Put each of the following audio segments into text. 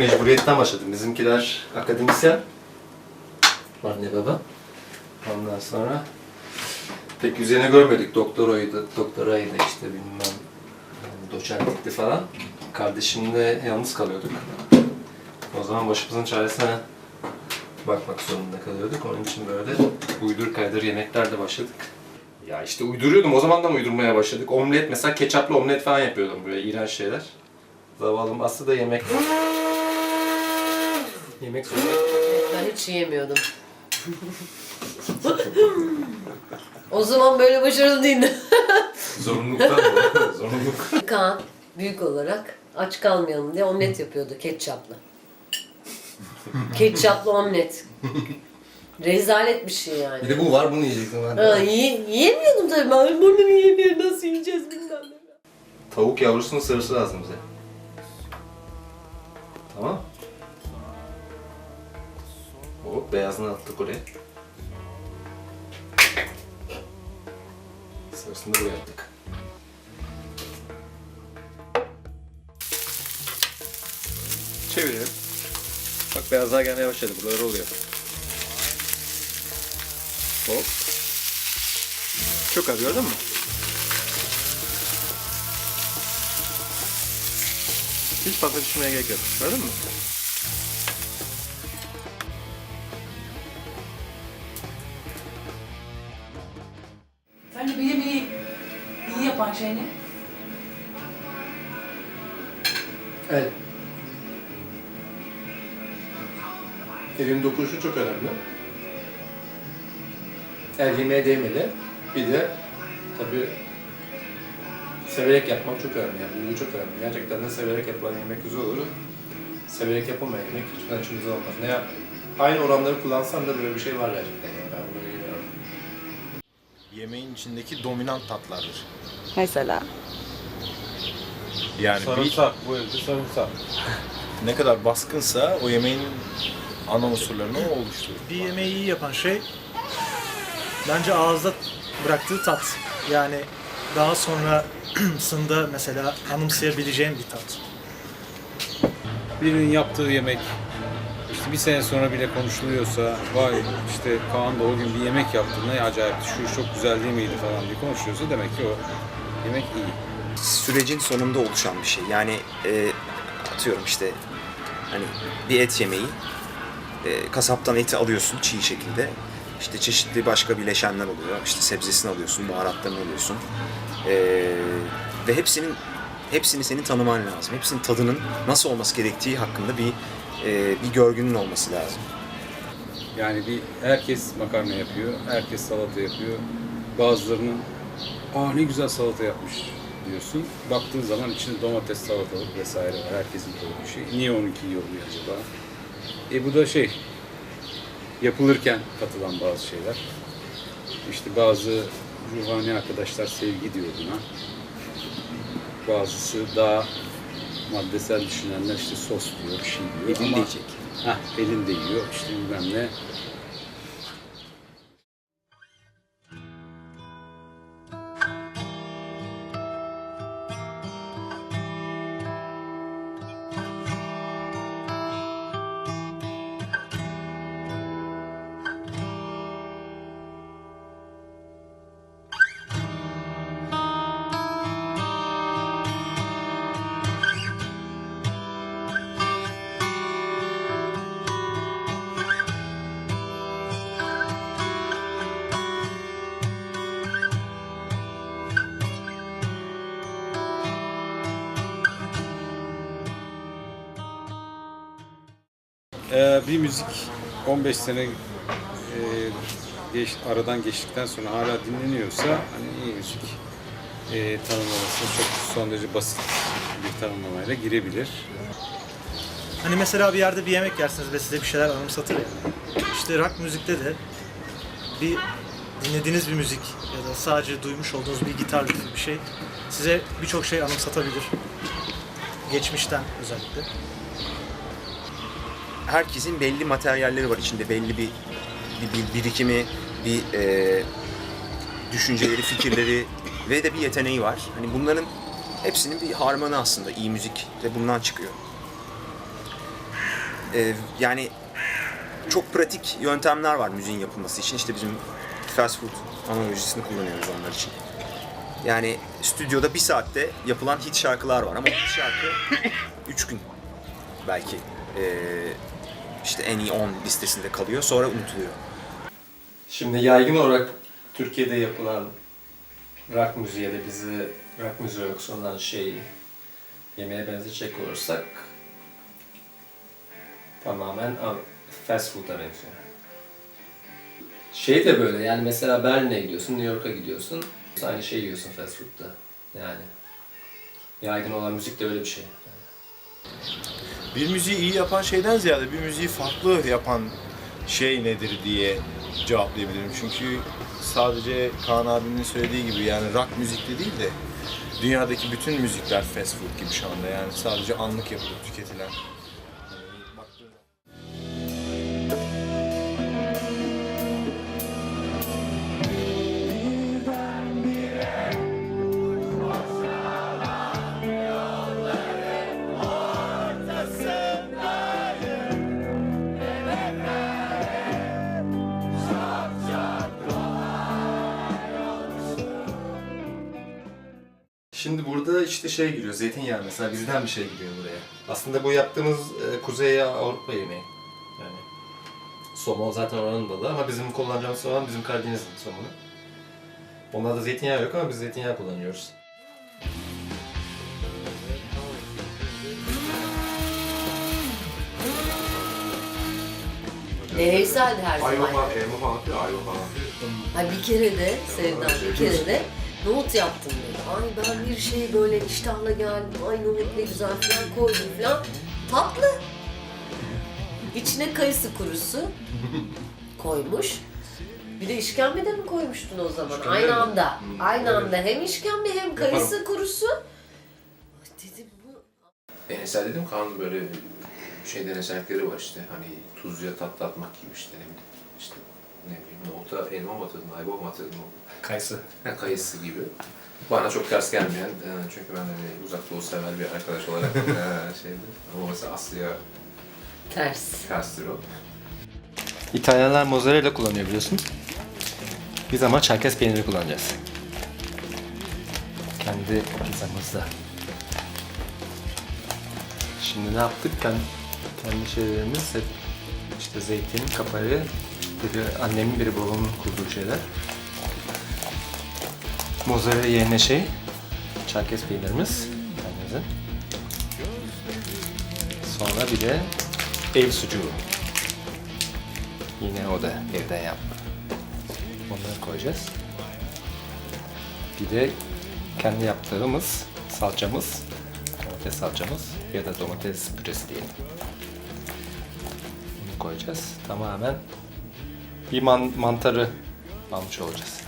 mecburiyetten başladım. Bizimkiler akademisyen. Anne baba. Ondan sonra pek üzerine görmedik. Doktoraydı işte bilmem doçentlikti falan. Kardeşimle yalnız kalıyorduk. O zaman başımızın çaresine bakmak zorunda kalıyorduk. Onun için böyle uydur kaydır yemeklerle başladık. Ya işte uyduruyordum. O zamandan uydurmaya başladık. Omlet mesela ketçaplı omlet falan yapıyordum böyle iğrenç şeyler. Zavallım Aslı da yemek zorunda. Ben hiç yiyemiyordum. O zaman böyle başarılı değildi. Zorunluluktan mı? Zorunluluk. Kaan büyük olarak aç kalmayalım diye omlet yapıyordu ketçaplı. Ketçaplı omlet. Rezalet bir şey yani. Bir de bu var, bunu yiyeceksin. Yiyemiyordum tabii. Ben bunu yiyemiyorum. Nasıl yiyeceğiz bilmem ne. Tavuk yavrusunun sarısı lazım bize. Tamam. Hop, beyazını attık oraya. Sarısını da buraya attık. Çevirelim. Bak beyazlar gelmeye başladı. Buralar oluyor. Hop. Çok az, gördün mü? Hiç fazla pişmeye gerek yok. Gördün mü? Sence bir yemeği iyi yapan şey ne? El. Elin dokunuşu çok önemli. El yemeğe değmeli. Bir de tabii severek yapmak çok önemli. Yani duygu çok önemli. Gerçekten de severek yapılan yemek güzel olur. Severek yapılmayan yemek hiçbir açımızda olmaz. Ne yap? Aynı oranları kullansam da böyle bir şey var gerçekten. Yani ben bunu bilmiyorum. Yemeğin içindeki dominant tatlardır. Mesela? Yani Sarımsak, bu evde sarımsak. ne kadar baskınsa o yemeğin ana unsurlarını o oluşturur. Bir yemeği iyi yapan şey bence ağızda bıraktığı tat. Yani daha sonrasında mesela anımsayabileceğim bir tat. Birinin yaptığı yemek işte bir sene sonra bile konuşuluyorsa, vay işte Kaan da o gün bir yemek yaptı, ne acayip, şu çok güzel değil miydi falan diye konuşuyorsa demek ki o yemek iyi. Sürecin sonunda oluşan bir şey. Yani atıyorum işte hani bir et yemeği, kasaptan eti alıyorsun çiğ şekilde. İşte çeşitli başka bileşenler oluyor. İşte sebzesini alıyorsun, baharatlarını alıyorsun. Ve hepsini senin tanıman lazım. Hepsinin tadının nasıl olması gerektiği hakkında bir görgünün olması lazım. Yani herkes makarna yapıyor, herkes salata yapıyor. Bazılarının ne güzel salata yapmış diyorsun. Baktığın zaman içinde domates, salatalık vesaire var. Herkesin koyduğu şey. Niye onunki iyi oluyor acaba? Bu da yapılırken katılan bazı şeyler. İşte bazı ruhani arkadaşlar sevgi diyor buna. Bazısı daha maddesel düşünenler işte sos diyor, bir şey diyor. Elinde yiyecek. Elinde yiyor, işte bilmem ne. Bir müzik 15 sene aradan geçtikten sonra hala dinleniyorsa hani iyi müzik tanımlaması çok son derece basit bir tanımlamayla girebilir. Hani mesela bir yerde bir yemek yersiniz ve size bir şeyler anımsatır yani. İşte rock müzikte de bir dinlediğiniz bir müzik ya da sadece duymuş olduğunuz bir gitar riff'i bir şey size birçok şey anımsatabilir. Geçmişten özellikle. Herkesin belli materyalleri var içinde, belli bir birikimi, düşünceleri, fikirleri ve de bir yeteneği var. Hani bunların hepsinin bir harmanı aslında iyi müzik de bundan çıkıyor. Yani çok pratik yöntemler var müziğin yapılması için. İşte bizim fast food analojisini kullanıyoruz onlar için. Yani stüdyoda 1 saatte yapılan hit şarkılar var ama bir şarkı 3 gün belki işte en iyi 10 listesinde kalıyor, sonra unutuluyor. Şimdi yaygın olarak Türkiye'de yapılan rock müziği ya da bizi rock müziği olarak sunulan şeyi yemeğe benzetecek olursak tamamen fast food'a benziyor. Şey de böyle yani mesela Berlin'e gidiyorsun, New York'a gidiyorsun, aynı şeyi yiyorsun fast food'da. Yani yaygın olan müzik de öyle bir şey. Bir müziği iyi yapan şeyden ziyade bir müziği farklı yapan şey nedir diye cevaplayabilirim. Çünkü sadece Kaan abinin söylediği gibi yani rock müzikte değil de dünyadaki bütün müzikler fast food gibi şu anda. Yani sadece anlık yapılıp tüketilen. Şimdi burada işte şey giriyor, zeytinyağı mesela bizden bir şey giriyor buraya. Aslında bu yaptığımız Kuzey Avrupa yemeği. Yani somon zaten oranın balığı ama bizim kullanacağımız somon bizim Karadeniz'in somonu. Onlarda zeytinyağı yok ama biz zeytinyağı kullanıyoruz. Deneysel her zaman. Elma falan atıyor, ayva falan atıyor. Ha bir kere de Sevda bir kere de nohut yaptım dedi. Ay ben bir şey böyle iştahla geldim. Ay nohut ne güzel falan koydum falan. Tatlı. İçine kayısı kurusu koymuş. Bir de işkembe de mi koymuştun o zaman? Aynı anda. Aynı anda hem işkembe hem kayısı kurusu. Ay dedim bu. Deneysel dedim, Kaan böyle şey denesellikleri var işte, hani tuzluya tatlı atmak gibi işte, ne bileyim, işte ne bileyim, nohuta elma mı atırdın, ayva mı atırdın, Kayısı. kayısı gibi. Bana çok ters gelmeyen, çünkü ben hani uzak doğu sever bir arkadaş olarak şeydi, ama mesela Aslı'ya terstir o. İtalyanlar mozzarella kullanıyor biliyorsun. Biz ama Çerkez peyniri kullanacağız. Kendi pizzamızda. Şimdi ne yaptık? Kendi şeylerimiz hep işte zeytin, kapari, biri annemin biri babamın kurduğu şeyler. Mozzarella yerine Çerkez peynirimiz kendimizin. Sonra bir de ev sucuğu. Yine o da evden yapma. Onları koyacağız. Bir de kendi yaptığımız salçamız, domates salçamız ya da domates püresi diyelim. Bunu koyacağız. Tamamen bir mantarı almış olacağız.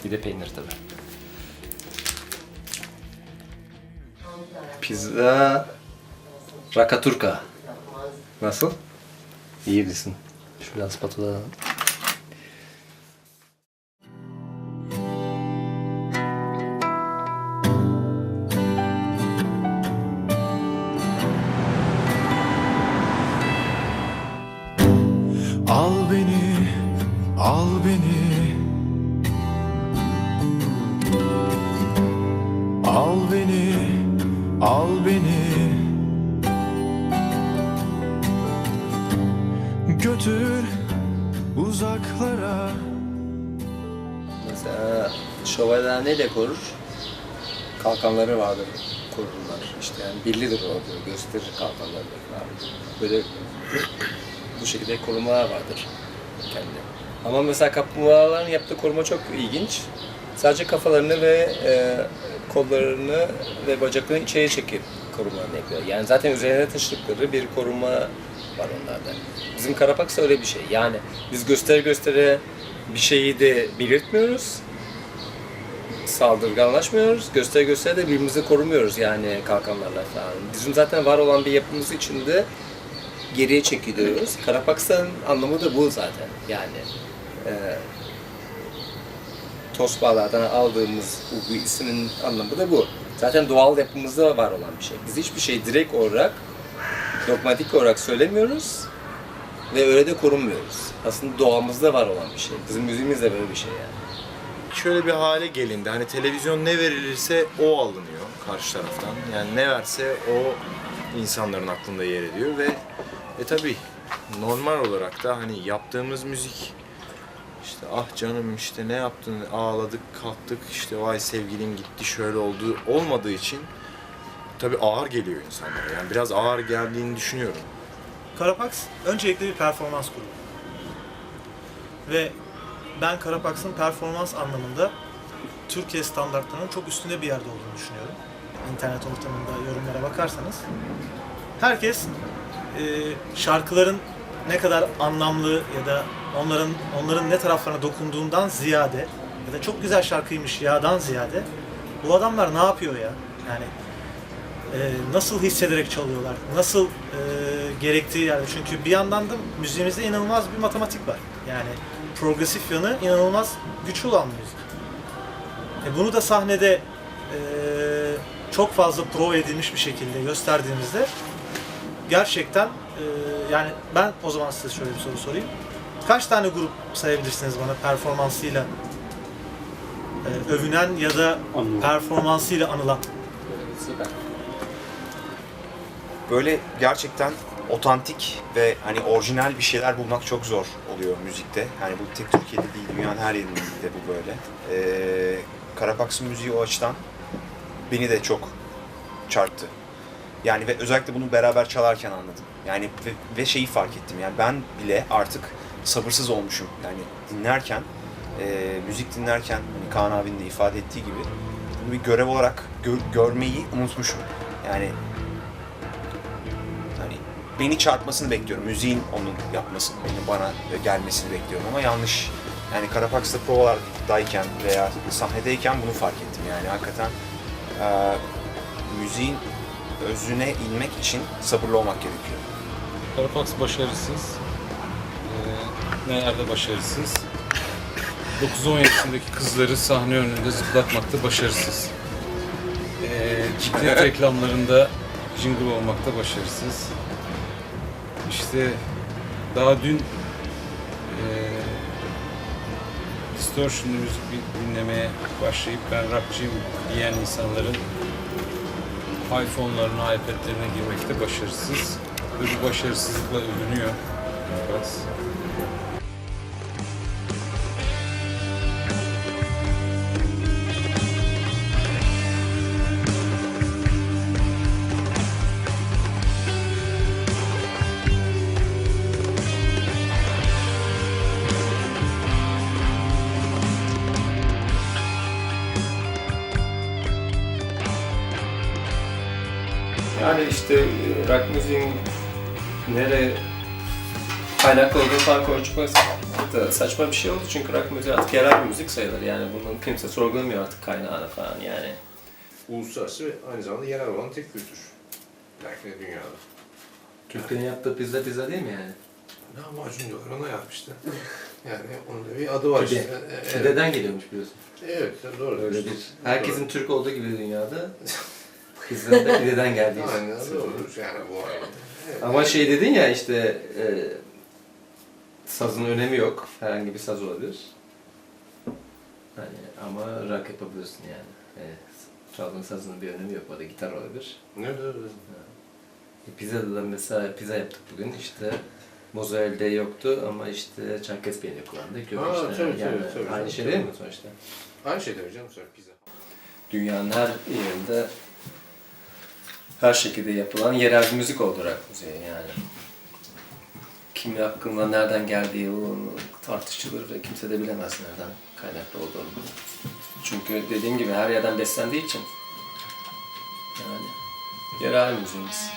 Bir de peynir tabii. Pizza Rakaturka. Nasıl? İyi bilsin. Şuradan spatula. Al beni, al beni, al beni, al beni, götür uzaklara. Mesela şövalyeler neyle korur? Kalkanları vardır, korurlar. İşte yani bellidir o, gösterir kalkanları vardır. Böyle bu şekilde korumalar vardır kendi. Ama mesela kaplumbağaların yaptığı koruma çok ilginç. Sadece kafalarını ve kollarını ve bacaklarını içeri çekip korumalarını yapıyor. Yani zaten üzerine taşıdıkları bir koruma var onlarda. Bizim karapaksa öyle bir şey. Yani biz göstere bir şeyi de belirtmiyoruz. Saldırganlaşmıyoruz. Göstere de birbirimizi korumuyoruz yani kalkanlarla falan. Bizim zaten var olan bir yapımız içinde geriye çekiliyoruz. Karapaksa'nın anlamı da bu zaten. Yani Tosbağalardan aldığımız bu ismin anlamı da bu. Zaten doğal yapımızda var olan bir şey. Biz hiçbir şey direkt olarak, dogmatik olarak söylemiyoruz. Ve öyle de korunmuyoruz. Aslında doğamızda var olan bir şey. Bizim müziğimiz de böyle bir şey yani. Şöyle bir hale gelindi. Hani televizyon ne verilirse o alınıyor karşı taraftan. Yani ne verse o insanların aklında yer ediyor ve tabii normal olarak da hani yaptığımız müzik işte ah canım işte ne yaptın ağladık kalktık işte vay sevgilim gitti şöyle oldu olmadığı için tabii ağır geliyor insanlara. Yani biraz ağır geldiğini düşünüyorum. Karapax öncelikle bir performans grubu. Ve ben Karapax'ın performans anlamında Türkiye standartlarının çok üstünde bir yerde olduğunu düşünüyorum. İnternet ortamında yorumlara bakarsanız. Herkes şarkıların ne kadar anlamlı ya da onların ne taraflarına dokunduğundan ziyade ya da çok güzel şarkıymış ya'dan ziyade bu adamlar ne yapıyor ya? Yani nasıl hissederek çalıyorlar, nasıl gerektiği yerde. Çünkü bir yandan da müziğimizde inanılmaz bir matematik var. Yani progresif yanı inanılmaz güçlü olan bir müzik. Bunu da sahnede çok fazla prova edilmiş bir şekilde gösterdiğimizde gerçekten yani ben o zaman size şöyle bir soru sorayım. Kaç tane grup sayabilirsiniz bana performansıyla övünen ya da performansıyla anılan? Süper. Böyle gerçekten otantik ve hani orijinal bir şeyler bulmak çok zor oluyor müzikte. Yani bu tek Türkiye'de değil, dünyanın her yerinde de bu böyle. Karapax'ın müziği o açıdan beni de çok çarptı. Yani ve özellikle bunu beraber çalarken anladım. Yani ve şeyi fark ettim. Yani ben bile artık sabırsız olmuşum. Yani dinlerken, müzik dinlerken hani Kaan abinin de ifade ettiği gibi bunu bir görev olarak görmeyi unutmuşum. Yani beni çarpmasını bekliyorum. Müziğin onun yapmasını, bana gelmesini bekliyorum ama yanlış. Yani Karapax'ta provalardayken veya sahnedeyken bunu fark ettim. Yani hakikaten müziğin özüne inmek için sabırlı olmak gerekiyor. Karapax başarısız. Ne yerde başarısız? 9-10 yaşındaki kızları sahne önünde zıplatmakta başarısız. Ciklet reklamlarında jingle olmakta başarısız. İşte daha dün distortion'lu müzik dinlemeye başlayıp ben rockçıyım diyen insanların iPhone'larına, iPad'lerine girmekte başarısız ve bu başarısızlıkla övünüyor biraz. Yani işte rock müziğin nereye kaynaklı olduğunu falan konuşmak da saçma bir şey oldu çünkü rock müziği artık yerel bir müzik sayılır yani bunun kimse sorgulamıyor artık kaynağını falan yani. Uluslararası ve aynı zamanda yerel olan tek kültür. Belki de dünyada. Türklerin yaptığı pizza değil mi yani? Lahmacun diyorlar ona yapmıştı. Yani onun da bir adı var işte. Pide'den geliyormuş biliyorsun. Evet, doğru. Öyledir. Herkesin Türk olduğu gibi dünyada pizzanın da pideden geldiği için. Aynen doğrudur yani bu arada. Evet. Ama şey dedin ya işte sazın önemi yok. Herhangi bir saz olabilir. Hani ama rock yapabilirsin yani. Çaldığın sazın bir önemi yok. O da gitar olabilir. Evet. Pizzada da mesela pizza yaptık bugün işte mozzarella yoktu ama işte Çerkez peyniri kullandık. Yok işte tabii, aynı şey değil mi sonuçta? Aynı şey tabii canım sonra pizza. Dünyanın her yerinde her şekilde yapılan yerel bir müzik oldu rock müziği yani. Kimin hakkında nereden geldiği tartışılır ve kimse de bilemez nereden kaynaklı olduğunu. Çünkü dediğim gibi her yerden beslendiği için yani yerel müziğimiz.